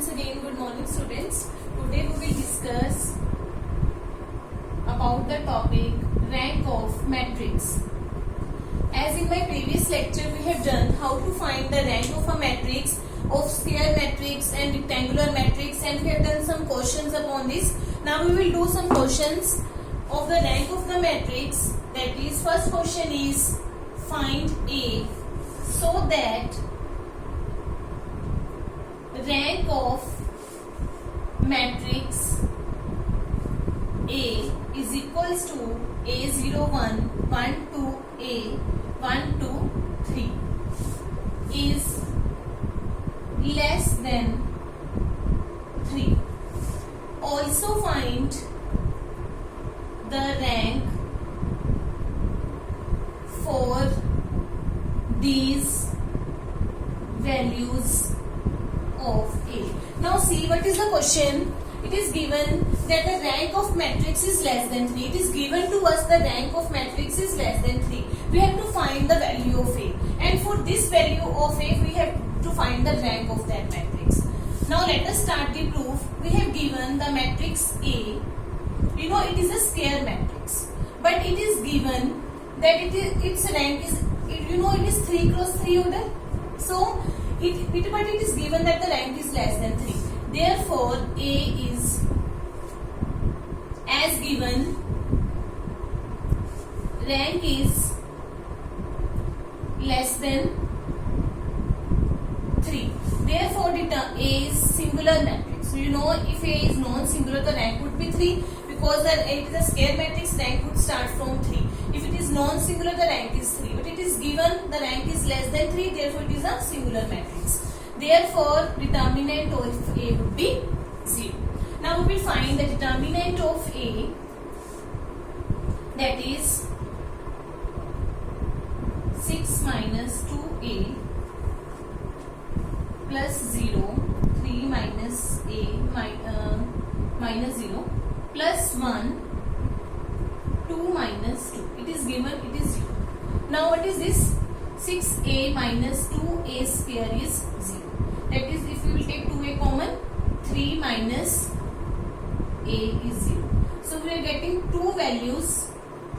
Once again, good morning students. Today we will discuss about the topic rank of matrix. As in my previous lecture we have done how to find the rank of a matrix, of square matrix and rectangular matrix, and we have done some questions upon this. Now we will do some questions of the rank of the matrix. That is, first question is find A so that rank of matrix A is equals to A01, 1, 2, A, 1, 2, 3 is less than 3. Also find the rank for these values of A. Now see, what is the question? It is given that the rank of matrix is less than 3. It is given to us the rank of matrix is less than 3. We have to find the value of A, and for this value of A we have to find the rank of that matrix. Now let us start the proof. We have given the matrix A. You know it is a square matrix, but it is given that its rank is, it is 3 cross 3 order. So but it is given that the rank is less than 3. Therefore, A is as given, rank is less than 3. Therefore, A is singular matrix. So, if A is non-singular, the rank would be 3, because it is a square matrix, rank would start from 3. If it is non-singular, the rank is 3. But it is given the rank is less than 3, therefore it is a singular matrix. Therefore, determinant of A would be 0. Now we will find the determinant of A, that is 6 minus 2A plus 0, 3 minus A minus 0 plus 1, 2 minus 2. It is given, it is 0. Now what is this? 6A minus 2A square is 0. That is, if we will take 2A common, 3 minus A is 0. So we are getting two values,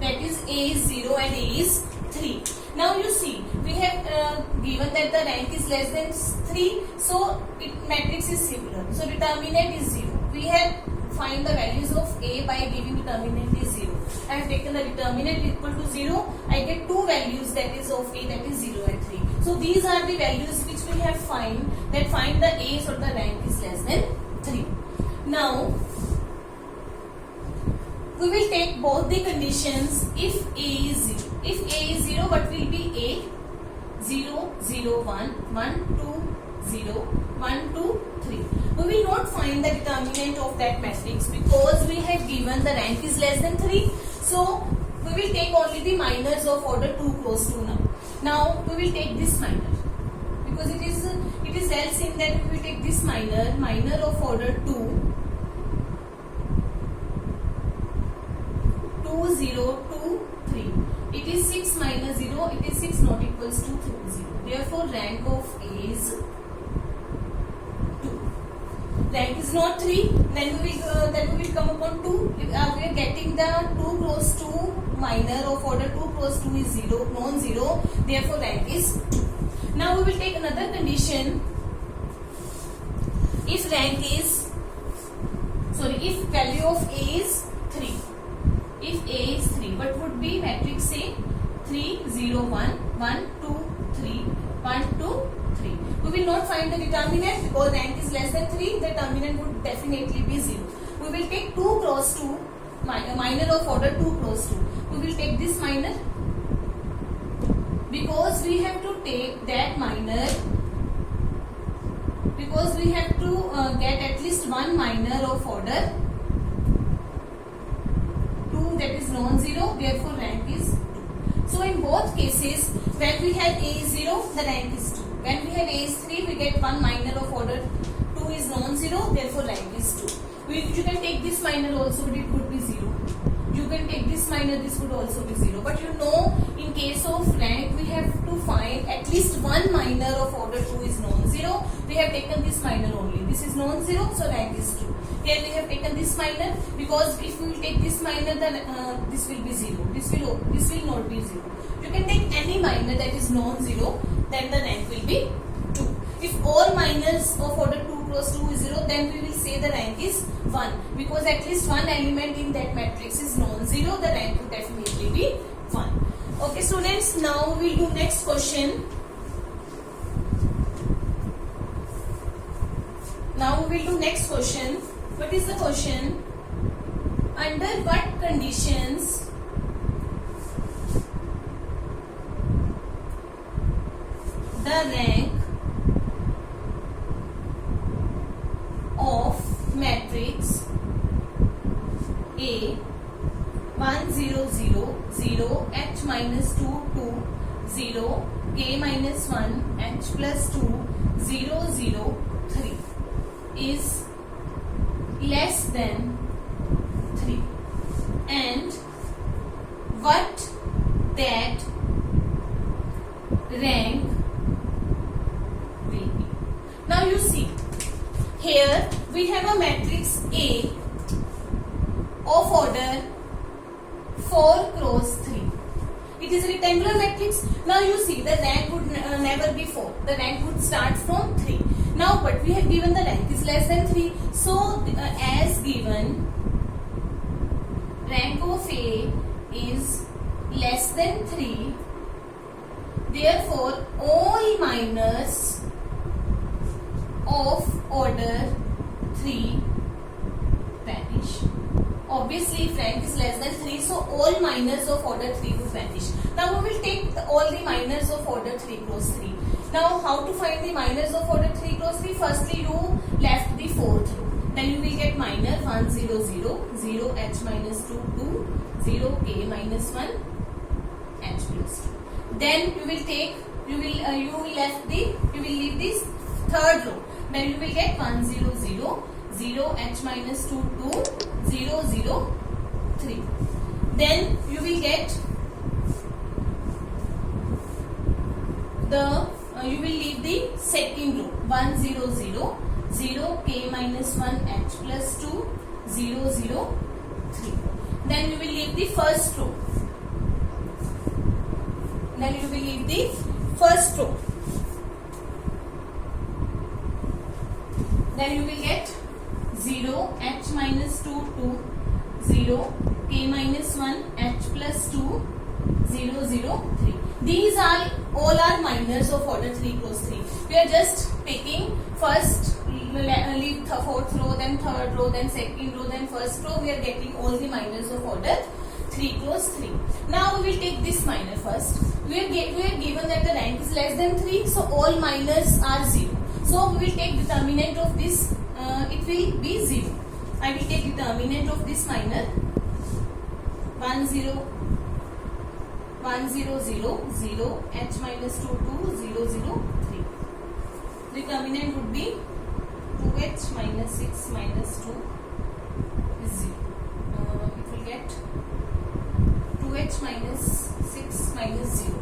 that is A is 0 and A is 3. Now you see, we have given that the rank is less than 3, so matrix is similar. So determinant is 0. We have find the values of A by giving determinant is 0. I have taken the determinant equal to 0. I get two values, that is of A, that is 0 and 3. So these are the values which we have find the A so the rank is less than 3. Now we will take both the conditions if A is 0. If A is 0, what will be A? 0, 0, 1, 1, 2, 0, 1, 2, 3. We will not find the determinant of that matrix because we have given the rank is less than 3. So we will take only the minors of order 2 cross 2 now. Now we will take this minor because it is else in that we will take this minor of order 2, 2, 0, 2, 3. It is 6 minus 0, it is 6 not equals to 0. Therefore rank of A is 2. Rank is not 3, then we will come upon 2. We are getting the 2 cross 2 minor of order 2 cross 2 is 0, non-zero, therefore rank is 2. Now we will take another condition. If value of A is 3. If A is 3, what would be matrix A? 3, 0, 1, 1, 2, 3, 1, 2, 3. We will not find the determinant because rank is less than 3. The determinant would definitely be 0. We will take 2 cross 2, minor of order 2 cross 2. We will take this minor because we have to take that minor, because we have to get at least one minor of order 2, that is non-zero, therefore rank is 2. So in both cases, when we have A is 0, the rank is 2. When we have A is 3, we get one minor of order 2 is non-zero, therefore rank is 2. You can take this minor also, but it would be 0. You can take this minor, this would also be 0. But in case of rank, we have to find at least one minor of order 2 is non-zero. We have taken this minor only. This is is non-zero, so rank is 2. Here we have taken this minor, because if we will take this minor, then this will be 0. This will not be 0. You can take any minor that is non-zero, then the rank will be 2. If all minors of order 2 cross 2 is 0, then we will say the rank is 1, because at least one element in that matrix is non-zero, the rank would definitely be 1. Okay students, now we will do next question. Now we will do next question. What is the question? Under what conditions the rank of matrix A 1 0 0 0 h minus 2 2 0 k minus 1 h plus 2 0 0 3 is less than 3, and what that rank will be. Now you see, here we have a matrix A of order 4 cross 3. It is a rectangular matrix. Now you see, the rank would never be 4. The rank would start from 3. Now, but we have given the rank is less than 3. So, as given, rank of A is less than 3. Therefore, all minors of order 3 vanish. Obviously, if rank is less than 3, so all minors of order 3 would vanish. Now, we will take all the minors of order 3 cross 3. Now, how to find the minors of order 3 cross 3? Firstly, you left the 4th row. Then you will get minor 1 0 0 0 h minus 2 2 0 k minus 1 h plus 2. Then you will take you will leave this 3rd row. Then you will get 1 0 0 0 h minus 2 2 0 0 3. Then you will get you will leave the 2nd row 1 0 0 0 k minus 1 h plus 2 0 0 3. Then you will leave the 1st row. Then you will leave the 1st row. Then you will get 0 h minus 2 2 0 k minus 1 h plus 2 0 0 3. These are all are minors of order 3 cross 3. We are just taking first, leave the 4th row, then 3rd row, then 2nd row, then 1st row. We are getting all the minors of order 3 cross 3. Now we will take this minor first. We are given that the rank is less than 3, so all minors are 0. So we will take determinant of this. It will be 0. I will take determinant of this minor 1 0 1 0 0 0 h minus 2 2 0 0 3. Determinant would be 2h minus 6 minus 2 is 0. It will get 2h minus 6 minus 0.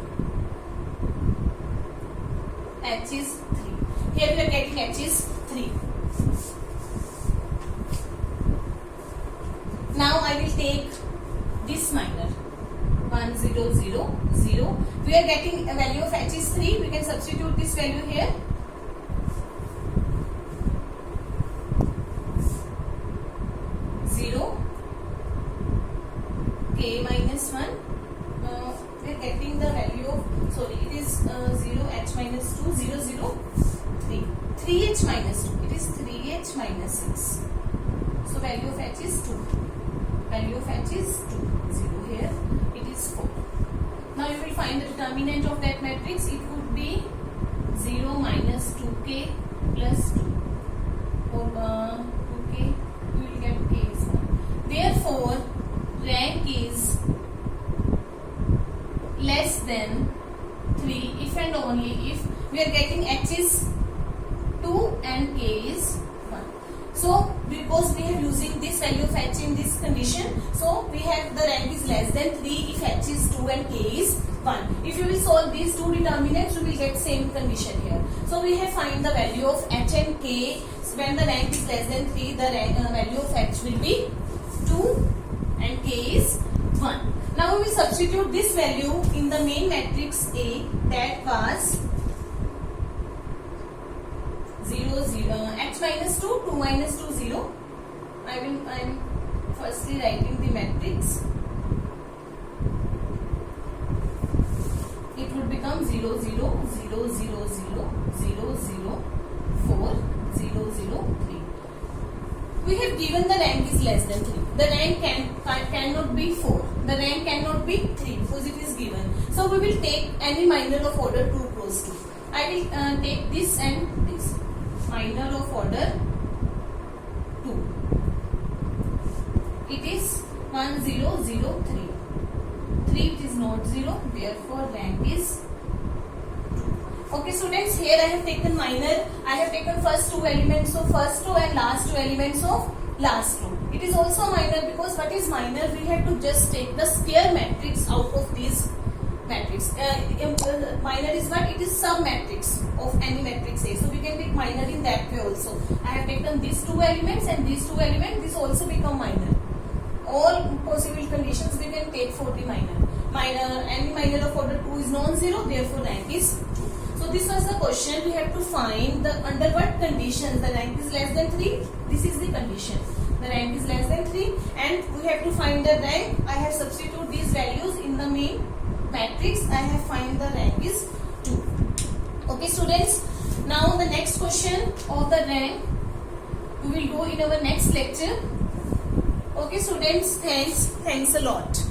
H is 3. Here we are getting h is 3. Now I will take this minor 1 0 0 0. We are getting a value of h is 3. We can substitute this value here. K minus 1. We are getting the value of, sorry, it is 0 h minus 2 0 0 3. 3h minus 2. It is 3h minus 6. So value of h is 2. Value of h is 2. 0 here. It is 4. Now you will find the determinant of that matrix. It would be 0 minus 2k plus 2. Or 2k, you will get k is 1. Therefore, rank is less than 3 if and only if we are getting h is 2 and k is 1. So because we are using this value of h in this condition, so we have the rank is less than 3 if h is 2 and k is 1. If you will solve these two determinants, you will get same condition here. So we have find the value of h and k. when the rank is less than 3, the value of H will be 2 and K is 1. Now we will substitute this value in the main matrix A, that was 0, 0, H minus 2, 2 minus 2, 0. I am firstly writing the matrix. It would become 0, 0, 0, 0, 0, 0, 0, 4, 0, 0, 3. We have given the rank is less than 3. The rank cannot be 4. The rank cannot be 3 because it is given. So we will take any minor of order 2 cross 2. I will take this and this. Minor of order 2. It is 1, 0, 0, 3. 3 it is not 0, therefore rank is 2. Okay students, here I have taken minor. I have taken first 2 elements of first row and last 2 elements of last row. It is also minor because what is minor? We have to just take the square matrix out of these matrix. Minor is what? It is sub matrix of any matrix A. So we can take minor in that way also. I have taken these 2 elements and these 2 elements. This also become minor. All possible conditions we can take for the minor. Any minor of order 2 is non-zero, therefore rank is 2. So this was the question. We have to find the under what conditions the rank is less than 3. This is the condition. The rank is less than 3 and we have to find the rank. I have substituted these values in the main matrix. I have find the rank is 2. Okay students. Now the next question of the rank we will go in our next lecture. Okay students, thanks a lot.